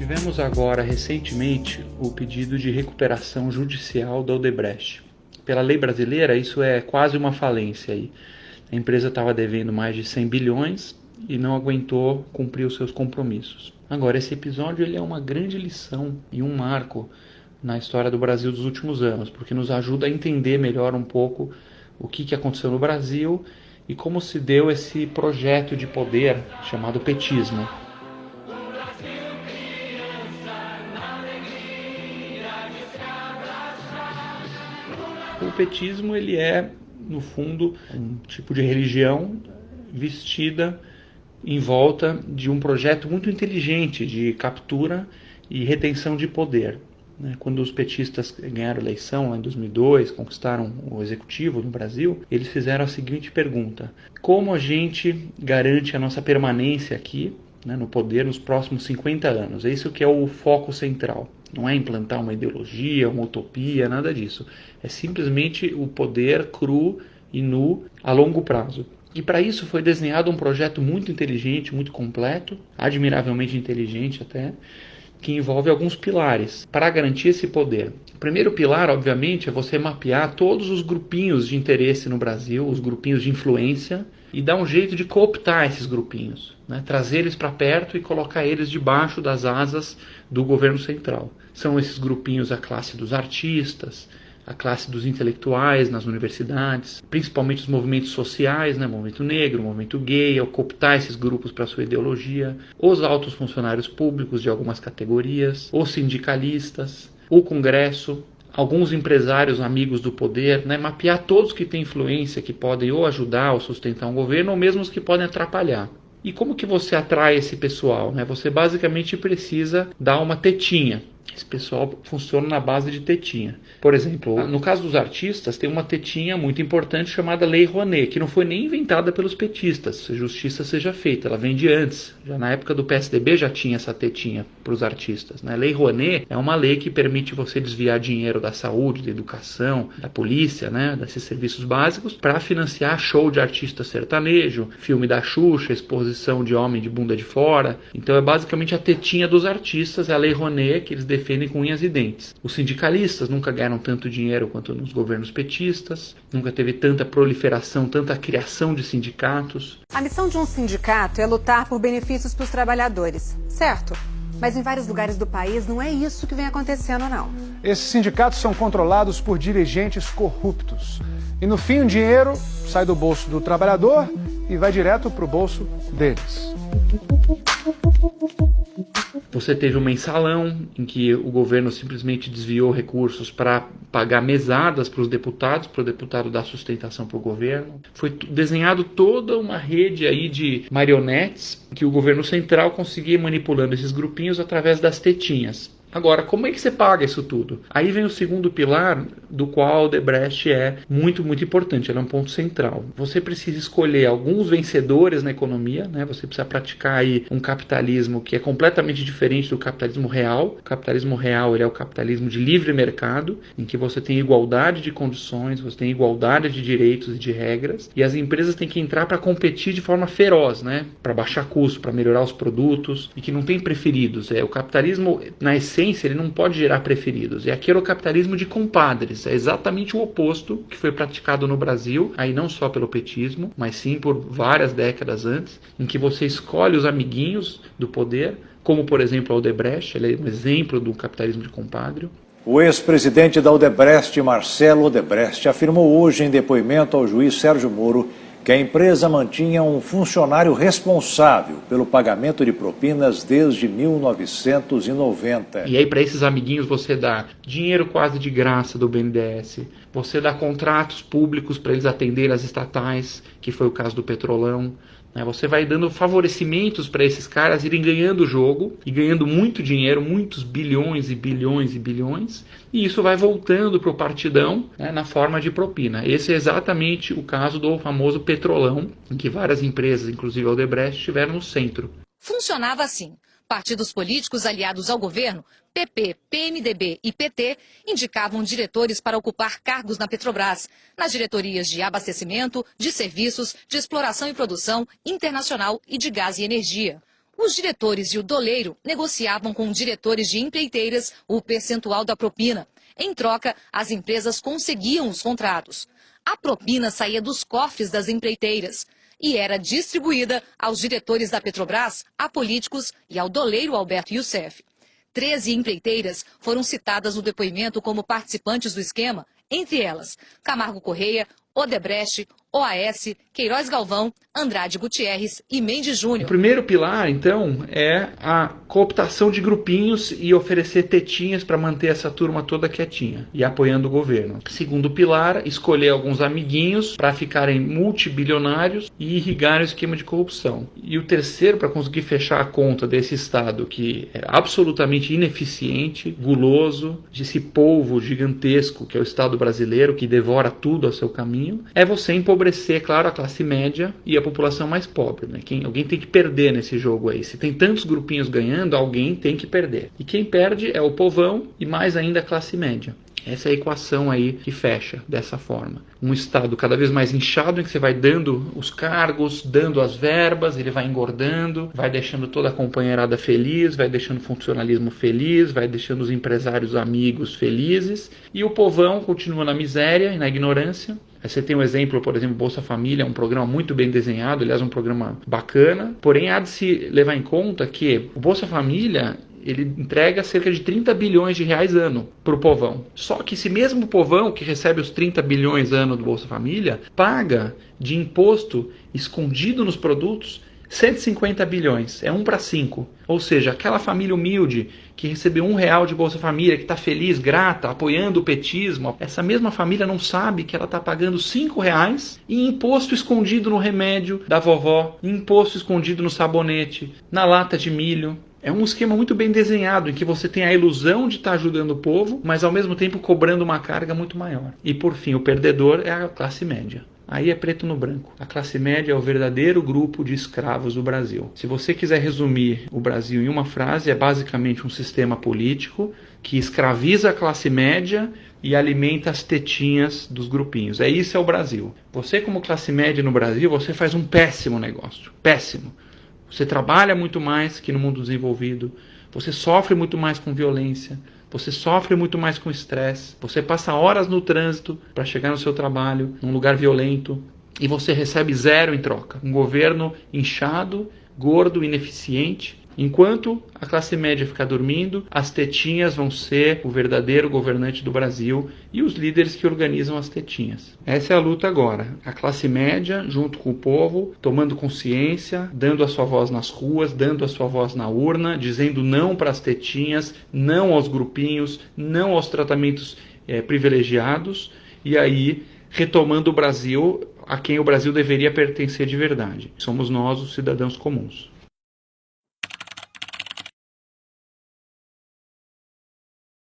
Tivemos agora, recentemente, o pedido de recuperação judicial da Odebrecht. Pela lei brasileira, isso é quase uma falência aí. A empresa estava devendo mais de 100 bilhões e não aguentou cumprir os seus compromissos. Agora, esse episódio ele é uma grande lição e um marco na história do Brasil dos últimos anos, porque nos ajuda a entender melhor um pouco o que aconteceu no Brasil e como se deu esse projeto de poder chamado petismo. O petismo ele é, no fundo, um tipo de religião vestida em volta de um projeto muito inteligente de captura e retenção de poder. Quando os petistas ganharam a eleição lá em 2002, conquistaram o executivo no Brasil, eles fizeram a seguinte pergunta: como a gente garante a nossa permanência aqui, no poder nos próximos 50 anos? Esse que é o foco central. Não é implantar uma ideologia, uma utopia, nada disso. É simplesmente o poder cru e nu a longo prazo. E para isso foi desenhado um projeto muito inteligente, muito completo, admiravelmente inteligente até, que envolve alguns pilares para garantir esse poder. O primeiro pilar, obviamente, é você mapear todos os grupinhos de interesse no Brasil, os grupinhos de influência, e dar um jeito de cooptar esses grupinhos, trazer eles para perto e colocar eles debaixo das asas do governo central. São esses grupinhos a classe dos artistas, a classe dos intelectuais nas universidades, principalmente os movimentos sociais, movimento negro, movimento gay, ao cooptar esses grupos para sua ideologia, os altos funcionários públicos de algumas categorias, os sindicalistas, o Congresso, alguns empresários amigos do poder, mapear todos que têm influência, que podem ou ajudar ou sustentar um governo, ou mesmo os que podem atrapalhar. E como que você atrai esse pessoal? Você basicamente precisa dar uma tetinha. Esse pessoal funciona na base de tetinha. Por exemplo, no caso dos artistas, tem uma tetinha muito importante chamada Lei Rouanet, que não foi nem inventada pelos petistas, se justiça seja feita, ela vem de antes. Já na época do PSDB já tinha essa tetinha para os artistas. Lei Rouanet é uma lei que permite você desviar dinheiro da saúde, da educação, da polícia, desses serviços básicos, para financiar show de artista sertanejo, filme da Xuxa, exposição de homem de bunda de fora. Então é basicamente a tetinha dos artistas, é a Lei Rouanet que eles defendem com unhas e dentes. Os sindicalistas nunca ganharam tanto dinheiro quanto nos governos petistas, nunca teve tanta proliferação, tanta criação de sindicatos. A missão de um sindicato é lutar por benefícios para os trabalhadores, certo? Mas em vários lugares do país não é isso que vem acontecendo, não. Esses sindicatos são controlados por dirigentes corruptos. E no fim o dinheiro sai do bolso do trabalhador e vai direto para o bolso deles. Você teve um mensalão em que o governo simplesmente desviou recursos para pagar mesadas para os deputados, para o deputado dar sustentação para o governo. Foi desenhado toda uma rede aí de marionetes que o governo central conseguia ir manipulando esses grupinhos através das tetinhas. Agora, como é que você paga isso tudo? Aí vem o segundo pilar, do qual a Odebrecht é muito, muito importante. Ela é um ponto central. Você precisa escolher alguns vencedores na economia, Você precisa praticar aí um capitalismo que é completamente diferente do capitalismo real. O capitalismo real ele é o capitalismo de livre mercado, em que você tem igualdade de condições, você tem igualdade de direitos e de regras, e as empresas têm que entrar para competir de forma feroz, Para baixar custo, para melhorar os produtos, e que não tem preferidos. O capitalismo, na essência, ele não pode gerar preferidos. E aqui era o capitalismo de compadres. É exatamente o oposto que foi praticado no Brasil, aí não só pelo petismo, mas sim por várias décadas antes, em que você escolhe os amiguinhos do poder, como por exemplo a Odebrecht, ele é um exemplo do capitalismo de compadre. O ex-presidente da Odebrecht, Marcelo Odebrecht, afirmou hoje em depoimento ao juiz Sérgio Moro que a empresa mantinha um funcionário responsável pelo pagamento de propinas desde 1990. E aí para esses amiguinhos você dá dinheiro quase de graça do BNDES, você dá contratos públicos para eles atenderem as estatais, que foi o caso do Petrolão. Você vai dando favorecimentos para esses caras irem ganhando o jogo e ganhando muito dinheiro, muitos bilhões e bilhões e bilhões, e isso vai voltando para o partidão na forma de propina. Esse é exatamente o caso do famoso Petrolão, em que várias empresas, inclusive a Odebrecht, estiveram no centro. Funcionava assim. Partidos políticos aliados ao governo, PP, PMDB e PT, indicavam diretores para ocupar cargos na Petrobras, nas diretorias de abastecimento, de serviços, de exploração e produção, internacional e de gás e energia. Os diretores e o doleiro negociavam com diretores de empreiteiras o percentual da propina. Em troca, as empresas conseguiam os contratos. A propina saía dos cofres das empreiteiras e era distribuída aos diretores da Petrobras, a políticos e ao doleiro Alberto Youssef. 13 empreiteiras foram citadas no depoimento como participantes do esquema, entre elas Camargo Correia, Odebrecht, OAS, Queiroz Galvão, Andrade Gutierrez e Mendes Júnior. O primeiro pilar, então, é a cooptação de grupinhos e oferecer tetinhas para manter essa turma toda quietinha e apoiando o governo. Segundo pilar, escolher alguns amiguinhos para ficarem multibilionários e irrigar o esquema de corrupção. E o terceiro, para conseguir fechar a conta desse Estado que é absolutamente ineficiente, guloso, desse polvo gigantesco que é o Estado brasileiro, que devora tudo ao seu caminho, é você empobrecer, claro, a classe média e a população mais pobre, né? Alguém tem que perder nesse jogo aí. Se tem tantos grupinhos ganhando, alguém tem que perder. E quem perde é o povão e mais ainda a classe média. Essa é a equação aí que fecha dessa forma. Um Estado cada vez mais inchado, em que você vai dando os cargos, dando as verbas, ele vai engordando, vai deixando toda a companheirada feliz, vai deixando o funcionalismo feliz, vai deixando os empresários amigos felizes, e o povão continua na miséria e na ignorância. Você tem um exemplo, por exemplo, Bolsa Família, um programa muito bem desenhado, aliás, um programa bacana, porém há de se levar em conta que o Bolsa Família ele entrega cerca de 30 bilhões de reais ano para o povão. Só que esse mesmo povão que recebe os 30 bilhões ano do Bolsa Família, paga de imposto escondido nos produtos 150 bilhões, é 1 para 5. Ou seja, aquela família humilde que recebeu R$1 de Bolsa Família, que está feliz, grata, apoiando o petismo, essa mesma família não sabe que ela está pagando R$5 em imposto escondido no remédio da vovó, imposto escondido no sabonete, na lata de milho. É um esquema muito bem desenhado, em que você tem a ilusão de estar ajudando o povo, mas ao mesmo tempo cobrando uma carga muito maior. E por fim, o perdedor é a classe média. Aí é preto no branco. A classe média é o verdadeiro grupo de escravos do Brasil. Se você quiser resumir o Brasil em uma frase, é basicamente um sistema político que escraviza a classe média e alimenta as tetinhas dos grupinhos. Isso é o Brasil. Você, como classe média no Brasil, você faz um péssimo negócio. Péssimo. Você trabalha muito mais que no mundo desenvolvido, você sofre muito mais com violência, você sofre muito mais com estresse, você passa horas no trânsito para chegar no seu trabalho, num lugar violento, e você recebe zero em troca. Um governo inchado, gordo, ineficiente. Enquanto a classe média ficar dormindo, as tetinhas vão ser o verdadeiro governante do Brasil e os líderes que organizam as tetinhas. Essa é a luta agora. A classe média, junto com o povo, tomando consciência, dando a sua voz nas ruas, dando a sua voz na urna, dizendo não para as tetinhas, não aos grupinhos, não aos tratamentos privilegiados, e aí retomando o Brasil a quem o Brasil deveria pertencer de verdade. Somos nós, os cidadãos comuns.